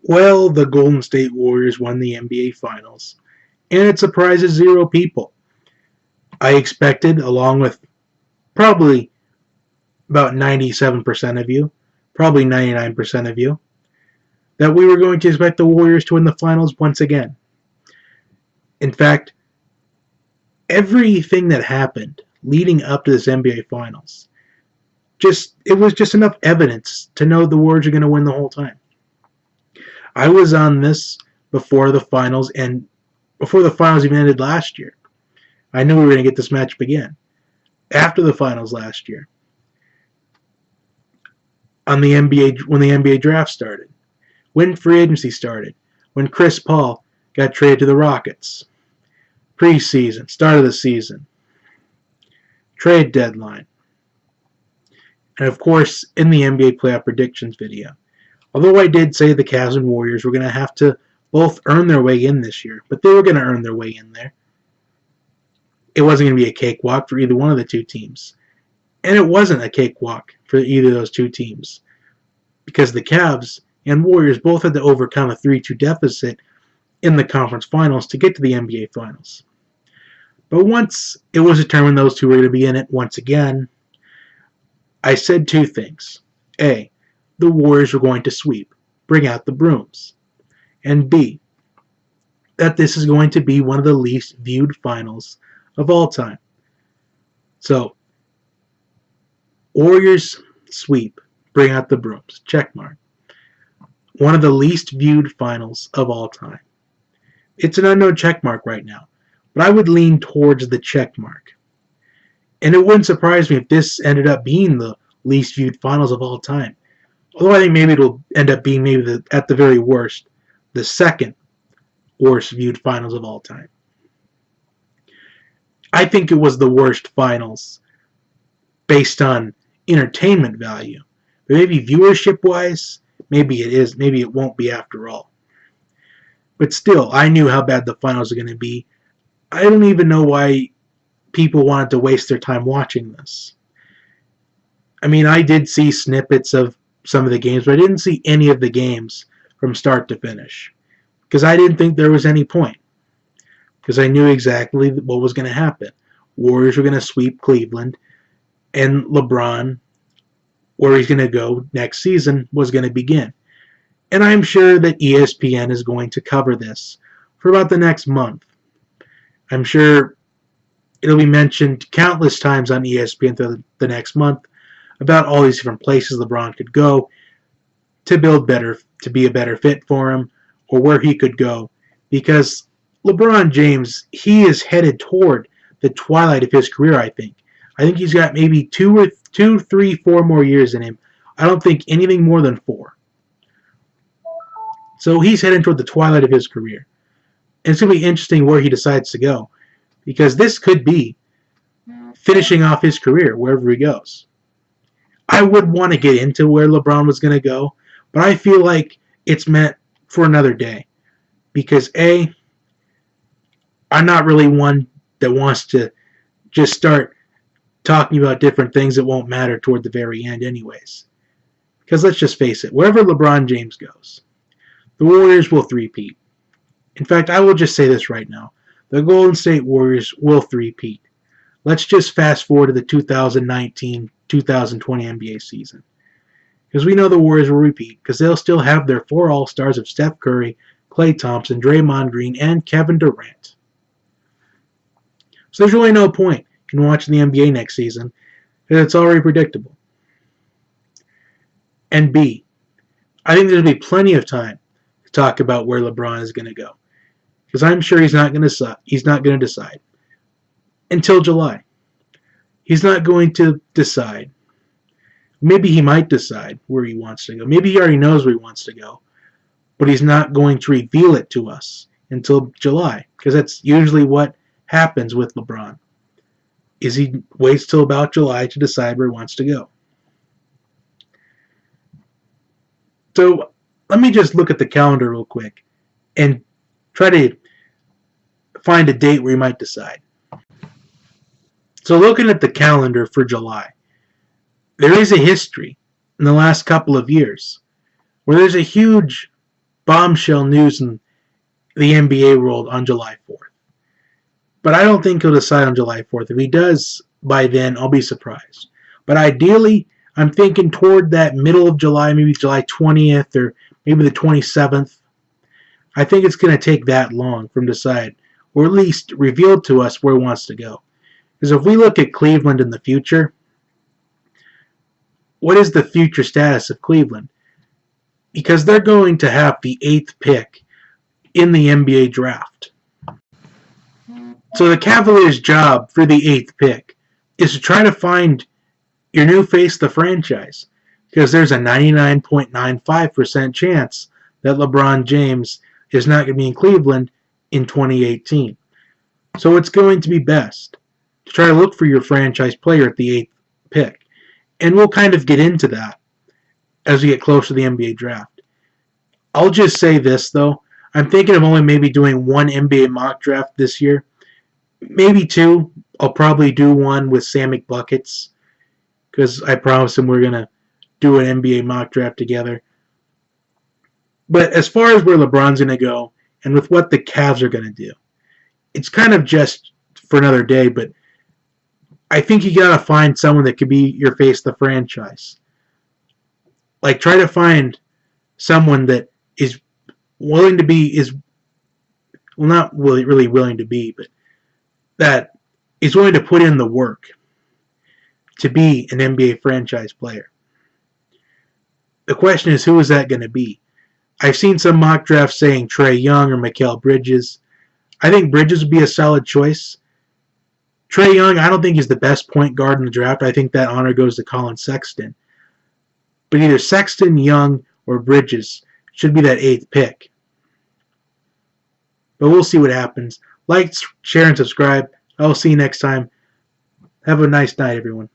Well, the Golden State Warriors won the NBA Finals, and it surprises zero people. I expected, along with probably about 97% of you, probably 99% of you, that we were going to expect the Warriors to win the finals once again. In fact, everything that happened leading up to this NBA Finals, it was just enough evidence to know the Warriors are going to win the whole time. I was on this before the finals and before the finals even ended last year. I knew we were going to get this matchup again. After the finals last year, on the NBA when the NBA draft started, when free agency started, when Chris Paul got traded to the Rockets, preseason, start of the season, trade deadline, and of course in the NBA playoff predictions video. Although I did say the Cavs and Warriors were going to have to both earn their way in this year, but they were going to earn their way in there. It wasn't going to be a cakewalk for either one of the two teams. And it wasn't a cakewalk for either of those two teams, because the Cavs and Warriors both had to overcome a 3-2 deficit in the conference finals to get to the NBA Finals. But once it was determined those two were going to be in it once again, I said two things. A, the Warriors were going to sweep, bring out the brooms. And B, that this is going to be one of the least viewed finals of all time. So, Warriors sweep, bring out the brooms, check mark. One of the least viewed finals of all time. It's an unknown check mark right now, but I would lean towards the check mark. And it wouldn't surprise me if this ended up being the least viewed finals of all time. Although I think maybe it'll end up being at the very worst, the second worst viewed finals of all time. I think it was the worst finals based on entertainment value. But maybe viewership-wise, maybe it is, maybe it won't be after all. But still, I knew how bad the finals are going to be. I don't even know why people wanted to waste their time watching this. I mean, I did see snippets of some of the games, but I didn't see any of the games from start to finish. Because I didn't think there was any point. Because I knew exactly what was going to happen. Warriors were going to sweep Cleveland, and LeBron, where he's going to go next season, was going to begin. And I'm sure that ESPN is going to cover this for about the next month. I'm sure it'll be mentioned countless times on ESPN through the next month about all these different places LeBron could go to be a better fit for him, or where he could go. Because LeBron James, he is headed toward the twilight of his career, I think. I think he's got maybe 2, 3, 4 more years in him. I don't think anything more than 4. So he's heading toward the twilight of his career. And it's going to be interesting where he decides to go. Because this could be finishing off his career wherever he goes. I would want to get into where LeBron was going to go, but I feel like it's meant for another day. Because A, I'm not really one that wants to just start talking about different things that won't matter toward the very end anyways. Because let's just face it, wherever LeBron James goes, the Warriors will three-peat. In fact, I will just say this right now. The Golden State Warriors will three-peat. Let's just fast forward to the 2019-2020 NBA season. Because we know the Warriors will repeat, because they'll still have their 4 All-Stars of Steph Curry, Klay Thompson, Draymond Green, and Kevin Durant. So there's really no point in watching the NBA next season, because it's already predictable. And B, I think there'll be plenty of time to talk about where LeBron is going to go. Because I'm sure he's not going to decide until July. He's not going to decide. Maybe he might decide where he wants to go. Maybe he already knows where he wants to go. But he's not going to reveal it to us until July. Because that's usually what happens with LeBron. Is he waits till about July to decide where he wants to go. So let me just look at the calendar real quick and try to find a date where he might decide. So looking at the calendar for July, there is a history in the last couple of years where there's a huge bombshell news in the NBA world on July 4th. But I don't think he'll decide on July 4th. If he does by then, I'll be surprised. But ideally, I'm thinking toward that middle of July, maybe July 20th or maybe the 27th. I think it's going to take that long from decide, or at least reveal to us where he wants to go. Because if we look at Cleveland in the future, what is the future status of Cleveland? Because they're going to have the 8th pick in the NBA draft. So the Cavaliers' job for the 8th pick is to try to find your new face of the franchise. Because there's a 99.95% chance that LeBron James is not going to be in Cleveland in 2018. So it's going to be best to try to look for your franchise player at the 8th pick. And we'll kind of get into that as we get closer to the NBA draft. I'll just say this, though. I'm thinking of only maybe doing one NBA mock draft this year. Maybe two. I'll probably do one with Sam McBuckets, because I promised him we're going to do an NBA mock draft together. But as far as where LeBron's going to go, and with what the Cavs are going to do, it's kind of just for another day, but I think you got to find someone that could be your face of the franchise. Like, try to find someone that is willing to be, well, not really willing to be, but that is willing to put in the work to be an NBA franchise player. The question is, who is that going to be? I've seen some mock drafts saying Trae Young or Mikal Bridges. I think Bridges would be a solid choice. Trae Young, I don't think he's the best point guard in the draft. I think that honor goes to Colin Sexton. But either Sexton, Young, or Bridges should be that 8th pick. But we'll see what happens. Like, share, and subscribe. I'll see you next time. Have a nice night, everyone.